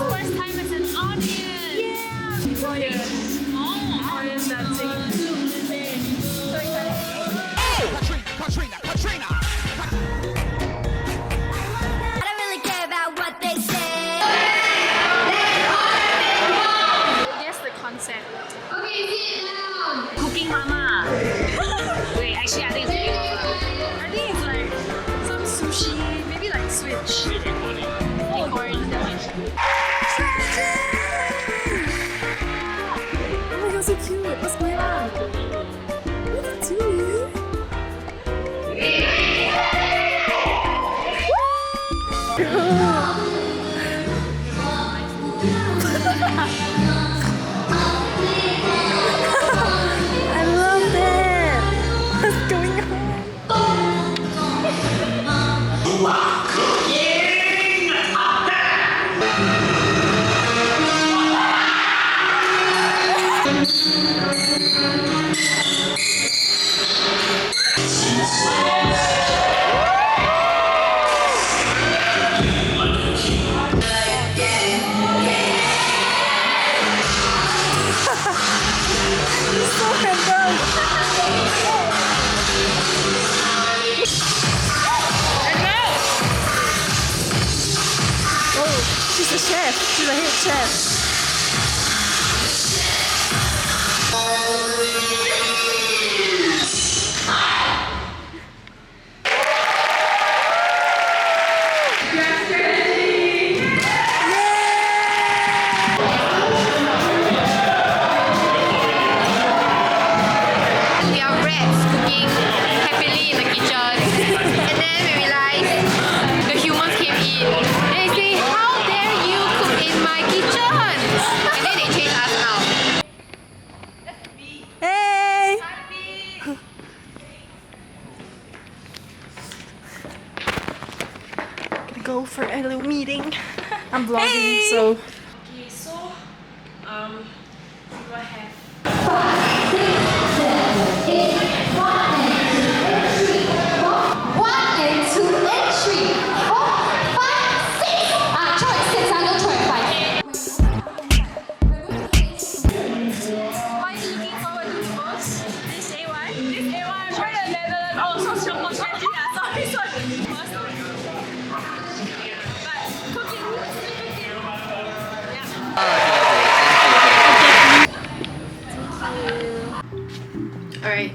first time as an audience. Yeah. 4 years. Oh. 4 years dancing. So excited. Katrina. I don't really care about what they say. Guess the concept. Okay, sit down. Cooking mama. Wait, actually, I think it's cooking mama. I think it's like some sushi, maybe like switch. Oh, corn. Oh my god, so cute. What's going on? What's it doing? I love it. What's going on? So random. And now, oh, she's a chef. She's a head chef. We are rats cooking happily in the kitchen. And then we realized the humans came in. And they say, how dare you cook in my kitchen? And then they chased us out. Hey! Gonna go for a little meeting. I'm vlogging, so. Okay, so we will have. Why are you looking forward to the most? This A1? This A1, I'm trying to Netherlands. Oh, so sorry. Sorry. But cooking, yeah. Alright.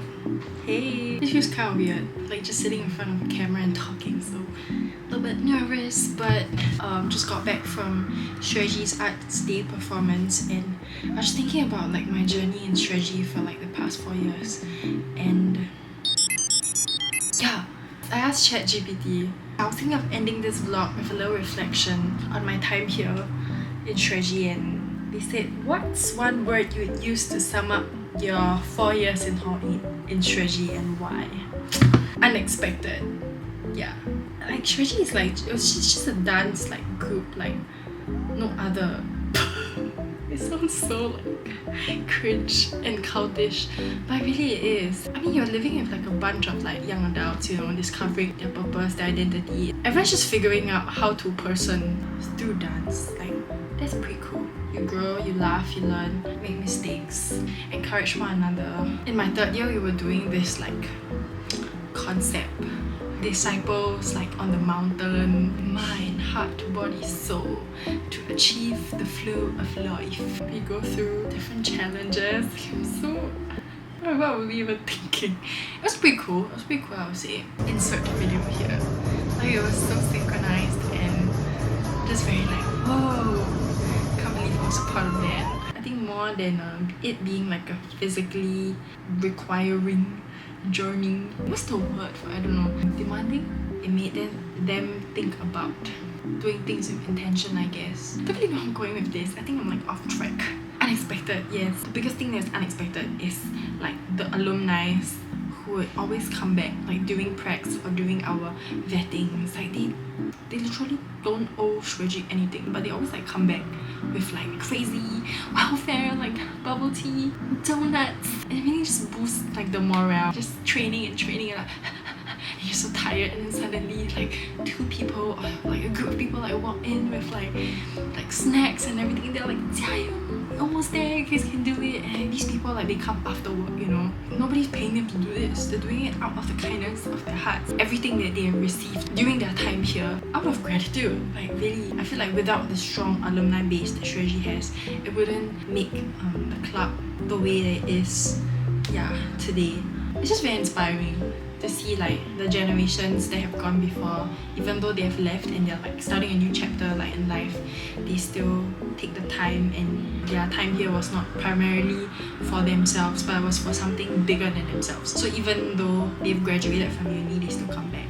Hey. It feels kind of weird, like just sitting in front of a camera and talking, so a little bit nervous, but just got back from SRETHGIE's Arts Day performance, and I was thinking about like my journey in SRETHGIE for like the past 4 years, and yeah, I asked ChatGPT. I was thinking of ending this vlog with a little reflection on my time here in SRETHGIE, and they said, what's one word you would use to sum up your 4 years in Hall in SRETHGIE and why? Unexpected. Yeah. Like SRETHGIE is like, it's just a dance like group like no other. It sounds so like cringe and cultish, but really it is. I mean, you're living with like a bunch of like young adults, you know, discovering their purpose, their identity. Everyone's just figuring out how to person through dance. Like, that's pretty cool. You grow, you laugh, you learn, make mistakes, encourage one another. In my 3rd year, we were doing this like concept. Disciples like on the mountain, mind, heart, body, soul, to achieve the flow of life. We go through different challenges. So, what were we even thinking? It was pretty cool. It was pretty cool, I would say. Insert the video here. Like, it was so synchronized and just very like, whoa, can't believe I was a part of that. I think more than it being like a physically requiring journey. What's the word for, I don't know, demanding? It made them think about doing things with intention, I guess. I don't really know how I'm going with this. I think I'm like off track. Unexpected, yes. The biggest thing that's unexpected is like the alumni who would always come back, like during pracs or during our vettings. Like they literally don't owe SRETHGIE anything, but they always like come back with like crazy welfare, like bubble tea, donuts, and it really just boosts like the morale. Just training and like you're so tired, and then suddenly like two people or like a group of people like walk in with like snacks and everything. They're like, 加油, almost there, you guys can do it. And these people like they come after work, you know. Nobody's paying them to do this. They're doing it out of the kindness of their hearts. Everything that they have received during their time here, out of gratitude. Like really, I feel like without the strong alumni base that SRETHGIE has, it wouldn't make the club the way that it is, today. It's just very inspiring to see like the generations that have gone before, even though they have left and they're like starting a new chapter like in life, they still take the time, and their time here was not primarily for themselves, but it was for something bigger than themselves. So even though they've graduated from uni, they still come back.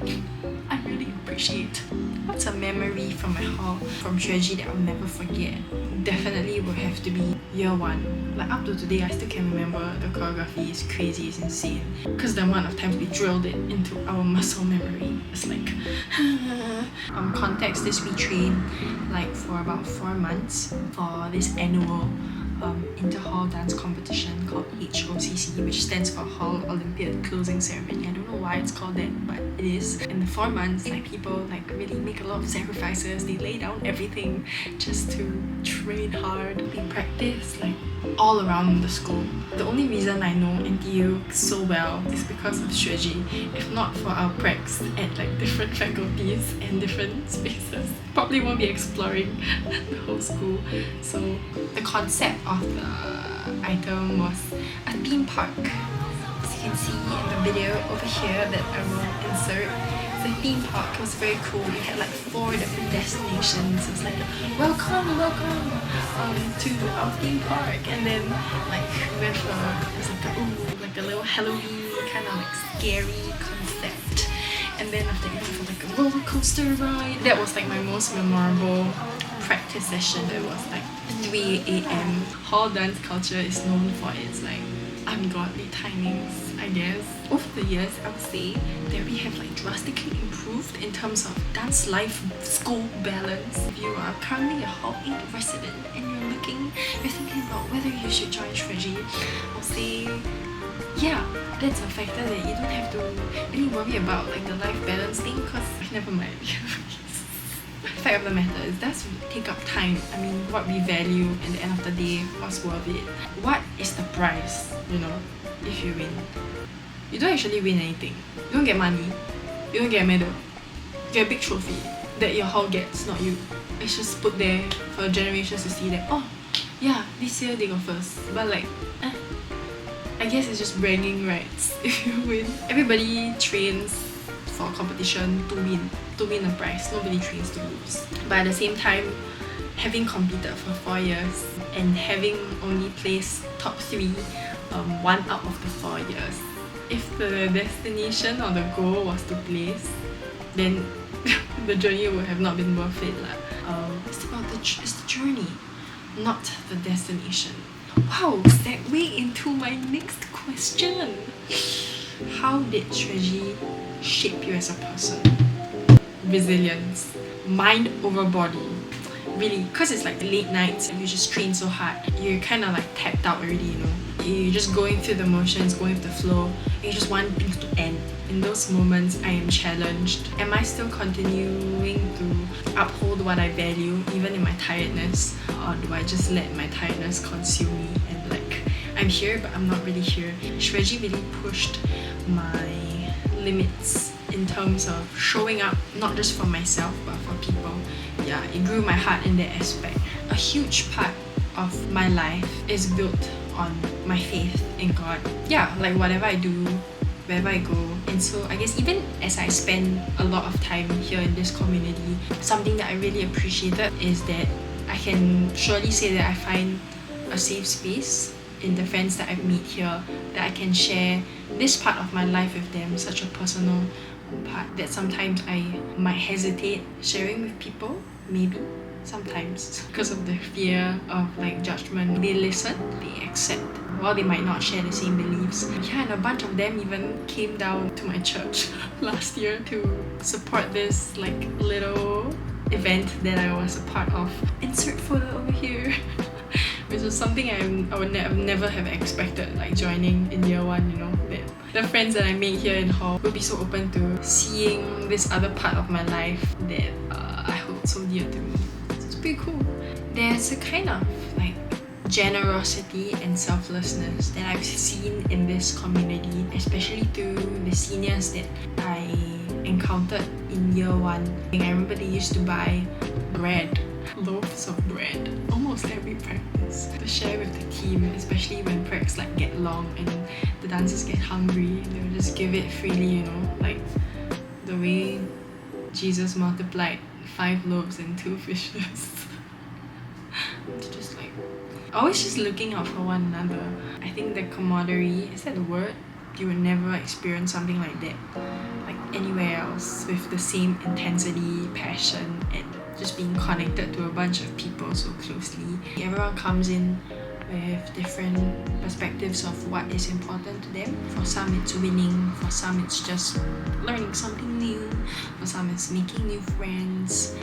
I really appreciate. What's a memory from my hall from SRETHGIE that I'll never forget? Definitely will have to be year one. Like up to today, I still can remember the choreography is crazy, it's insane. Because the amount of times we drilled it into our muscle memory. It's like context is we trained like for about 4 months for this annual inter-hall dance competition called HOCC, which stands for Hall Olympiad Closing Ceremony. I don't know why it's called that, but it is. In the 4 months, like people like really make a lot of sacrifices. They lay down everything just to train hard. We practice like all around the school. The only reason I know NTU so well is because of SRETHGIE. If not for our pracs at like different faculties and different spaces, probably won't be exploring the whole school. So the concept of the item was a theme park. As you can see in the video over here that I will insert, the theme park was very cool. We had like 4 different destinations. It was like, welcome to our theme park. And then like we went for it was like a little Halloween kind of like scary concept. And then after that we went for like a roller coaster ride. That was like my most memorable practice session. It was like 3 AM. Hall dance culture is known for its like ungodly timings, I guess. Over the years, I would say that we have like drastically improved in terms of dance life school balance. If you are currently a Hall 8 resident and you're thinking about whether you should join SRETHGIE, I'll say that's a factor that you don't have to really worry about, like the life balance thing, because never mind. Fact of the matter is, does take up time. I mean, what we value at the end of the day, what's worth it? What is the price, you know, if you win? You don't actually win anything. You don't get money. You don't get a medal. You get a big trophy that your hall gets, not you. It's just put there for generations to see that, oh, yeah, this year they got first. But like, I guess it's just bragging rights if you win. Everybody trains for competition to win a prize. Nobody trains to lose. But at the same time, having competed for 4 years and having only placed top 3 1 out of the 4 years, if the destination or the goal was to place, then the journey would have not been worth it. It's the journey, not the destination. Wow, segue into my next question. How did SRETHGIE shape you as a person? Resilience, mind over body. Really, because it's like late nights and you just train so hard, you're kind of like tapped out already, you know. You're just going through the motions, going with the flow, and you just want things to end. In those moments, I am challenged. Am I still continuing to uphold what I value, even in my tiredness? Or do I just let my tiredness consume me and like, I'm here but I'm not really here? SRETHGIE really pushed my limits in terms of showing up, not just for myself but for people. Yeah, it grew my heart in that aspect. A huge part of my life is built on my faith in God. Yeah, like whatever I do, wherever I go. And so I guess even as I spend a lot of time here in this community, something that I really appreciated is that I can surely say that I find a safe space in the friends that I meet here, that I can share this part of my life with them, such a personal part that sometimes I might hesitate sharing with people, maybe. Sometimes because of the fear of like judgment. They listen, they accept, while they might not share the same beliefs. Yeah, and a bunch of them even came down to my church last year to support this like little event that I was a part of. Insert photo over here. which is something I would never have expected, like joining in year 1, you know, that the friends that I made here in Hall will be so open to seeing this other part of my life that I hold so dear to me. It's pretty cool. There's a kind of like generosity and selflessness that I've seen in this community, especially to the seniors that I encountered in year 1. I remember they used to buy bread, loaves of bread, almost every practice to share with the team, especially when practice like get long and the dancers get hungry. They would just give it freely, you know, like the way Jesus multiplied 5 loaves and 2 fishes. It's just like always just looking out for one another. I think the camaraderie, is that the word? You would never experience something like that like anywhere else, with the same intensity, passion, and just being connected to a bunch of people so closely. Everyone comes in with different perspectives of what is important to them. For some it's winning, for some it's just learning something new, for some it's making new friends,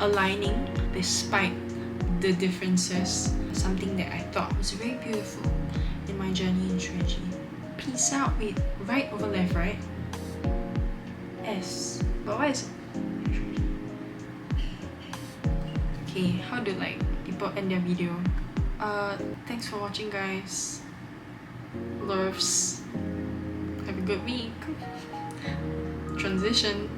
aligning despite the differences. Something that I thought was very beautiful in my journey in SRETHGIE. Peace out. Wait, right over left, right? S. But why is it? Okay, how do like people end their video? Thanks for watching, guys. Loves. Have a good week. Transition.